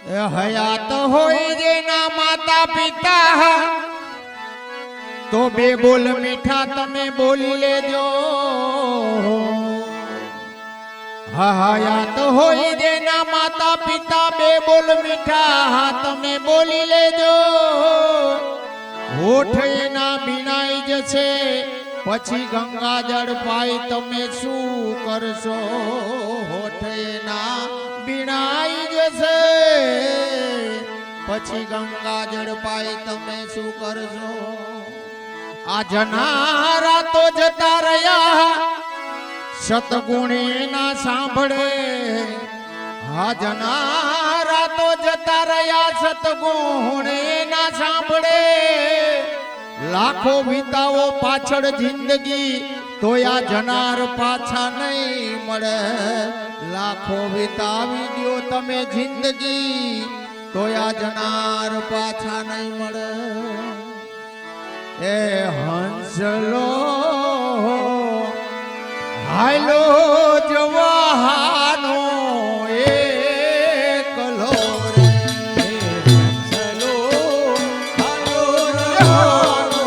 હયાત હોય જેના માતા પિતા તો બે બોલ મીઠા તમે બોલી લેજો। હયાત હોય જેના માતા પિતા બે બોલ મીઠા તમે બોલી લેજો। હોઠ એના બીનાઈ જશે પછી ગંગાજળ પાઈ તમે શું કરશો। હોઠ એના બીનાઈ જશે પછી ગંગાજળ પાઈ તમે શું કરશો। આ જનારા તો જતા રહ્યા સતગુણી ના સાંભળે। આ જનારા તો જતા રહ્યા સતગુણી ના સાંભળે। લાખો વિતાવો પાછળ જિંદગી તો આ જનાર પાછા નહીં મળે। લાખો વિતાવી દો તમે જિંદગી તો આ જનાર પાછા નહીં મળે। એ હંસલો હાલો જવાહાનો એકલો રે। હંસલો હાલો જવાહાનો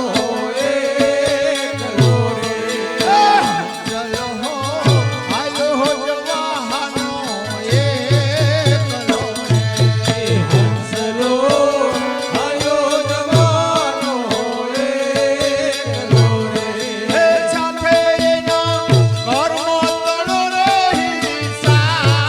એકલો રે। હંસલો હાલો જવાહાનો એકલો રે। હંસલો હાલો જવાહાનો એકલો રે। સાથે એના કર્મો તણો રહી સા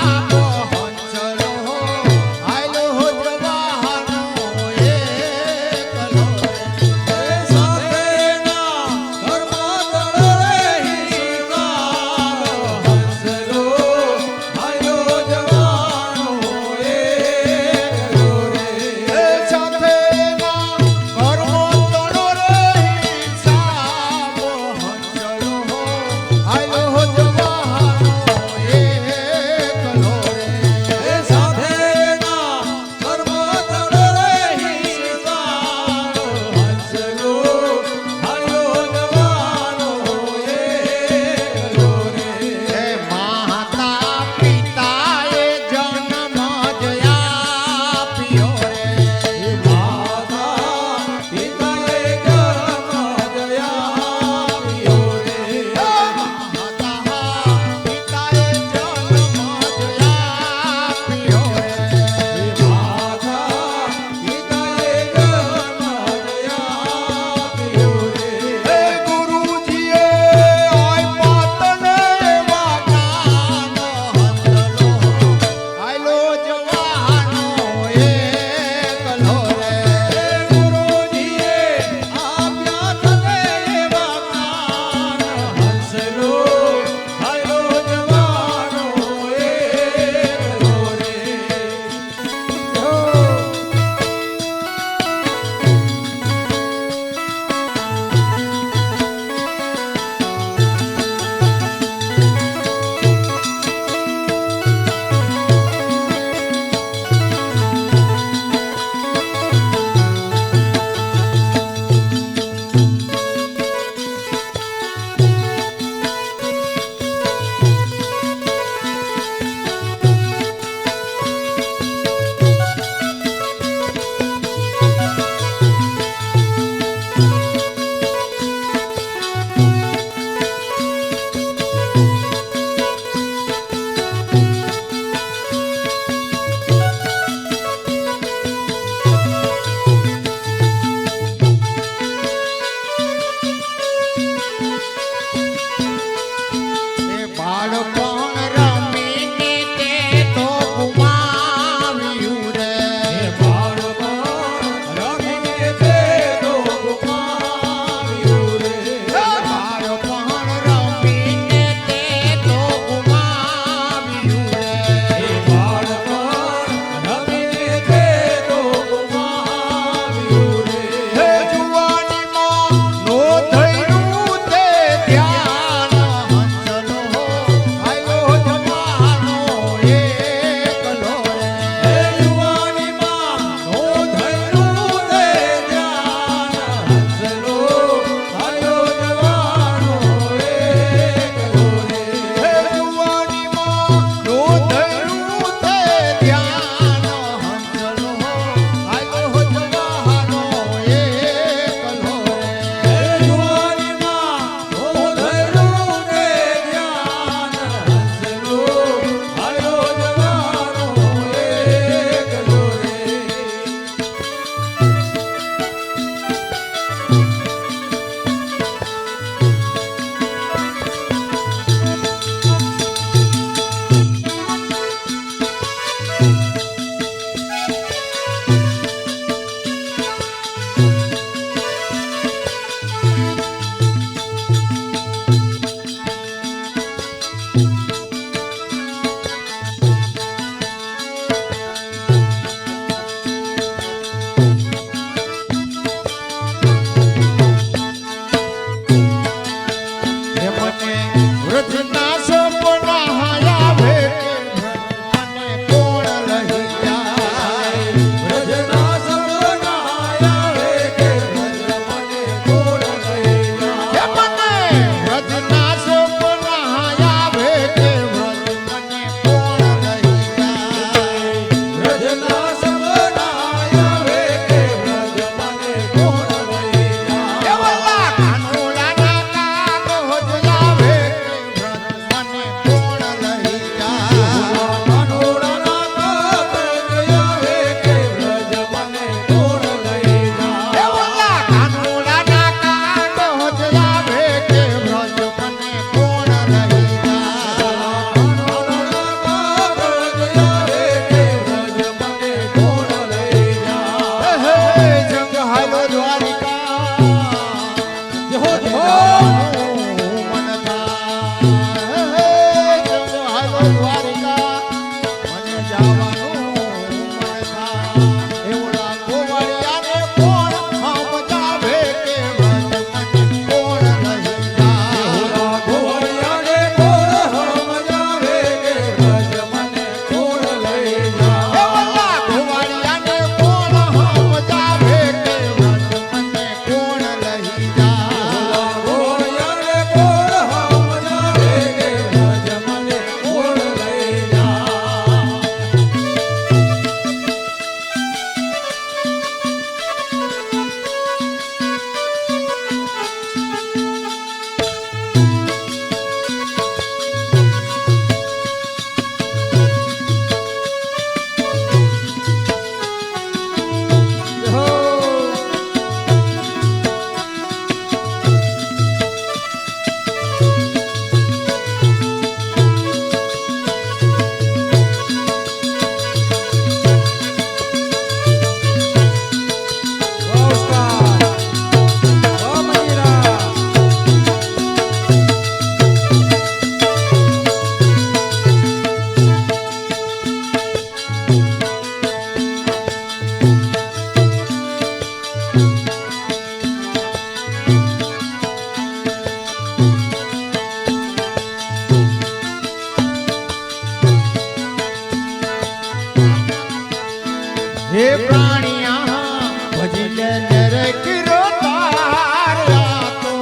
હે પ્રાણિયા ભજી લે રે કિરોતાર આ તો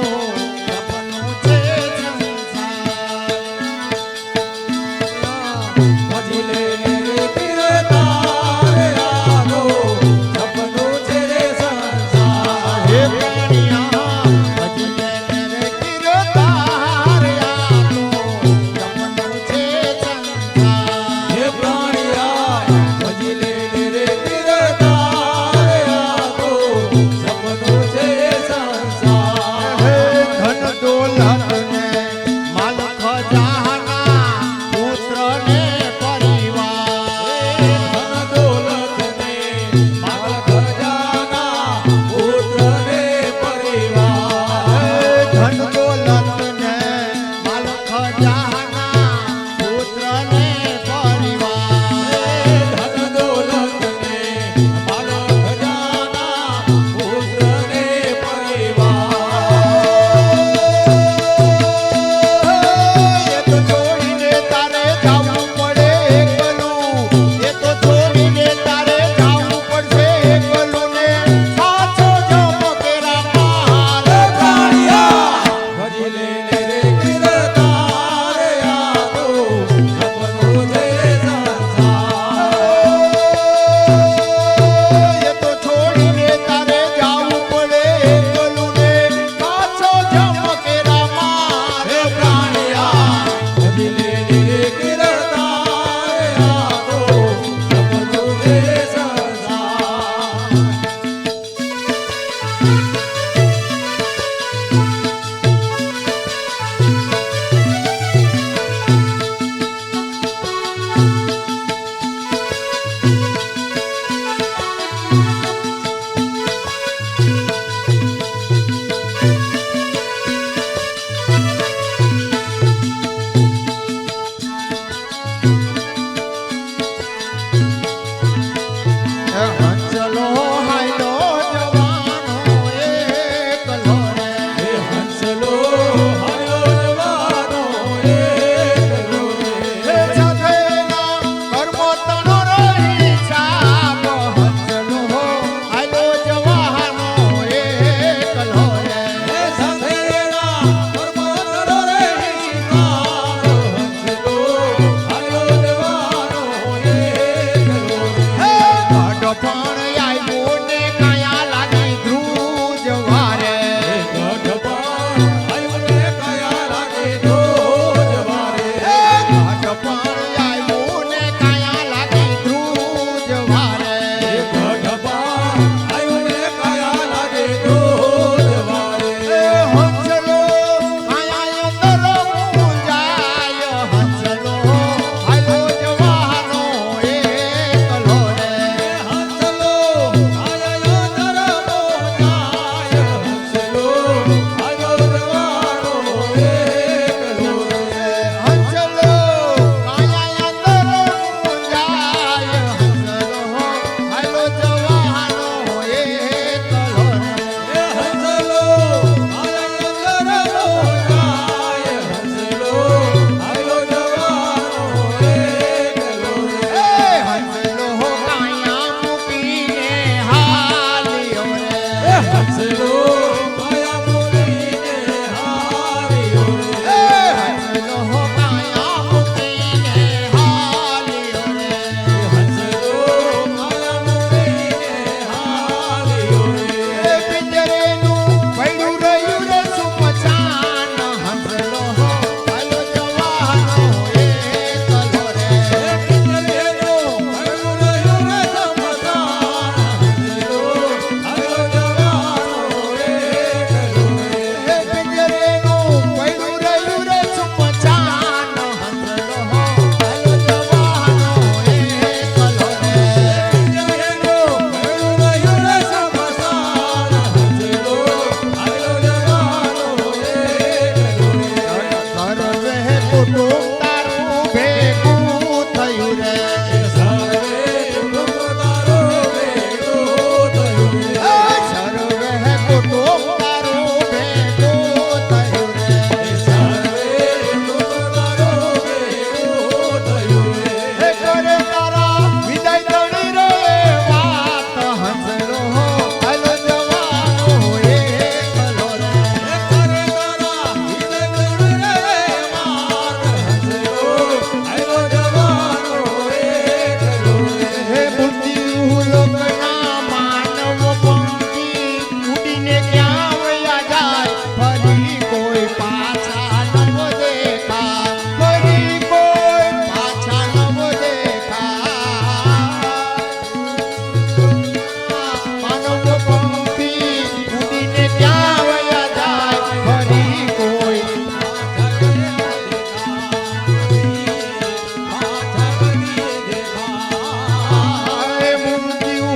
સપનું છે સંસાર ભજી લે રે કિરતાર આ તો સપનું છે સંસાર હે પ્રાણિયા ભજી લે રે કિરોતાર આ તો સપનું છે સંસાર હે પ્રાણિયા ભજી લે રે કિરતાર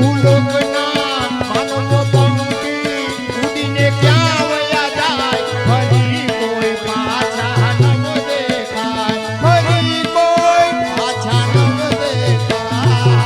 ભૂલોકના માનવ પંક્તિ ઉડીને ક્યાં વયા જાય ફરી કોઈ પાછા નવ દેખાય ફરી કોઈ પાછા નવ દેખાય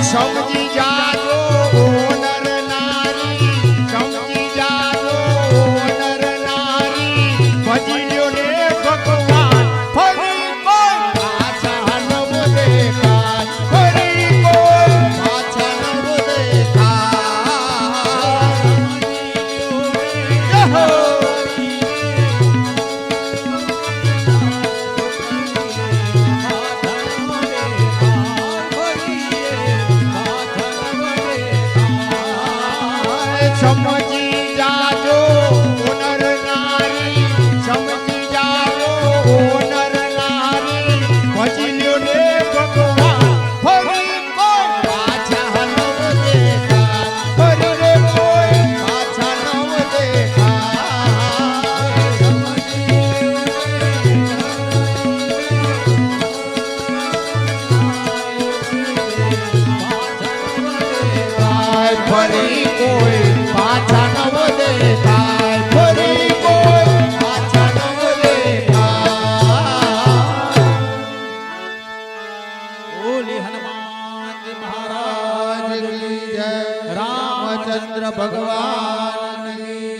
સમજી જાજો ઓ નર નારી સમજી જાજો ઓ નર નારી ભજી લ્યો ને ભગવાન ફરી કોઈ પાછા નવ દેખાય ફરી કોઈ પાછા નવ દેખાય જહો સમજી જાજો ઓ નર નારી સમજી જાજો ઓ નર નારી ભજી લ્યો ને ભગવાન ફરી કોઈ પાછા નવ દેખાય ફરી રે કોઈ પાછા નવ દેખાય ફરી કોઈ પાછા નવ દેખાય ફરી કોઈ પાછા નવ દેખાય બોલે હનુમાનજી મહારાજ રાજ કી જય રામચંદ્ર ભગવાન કી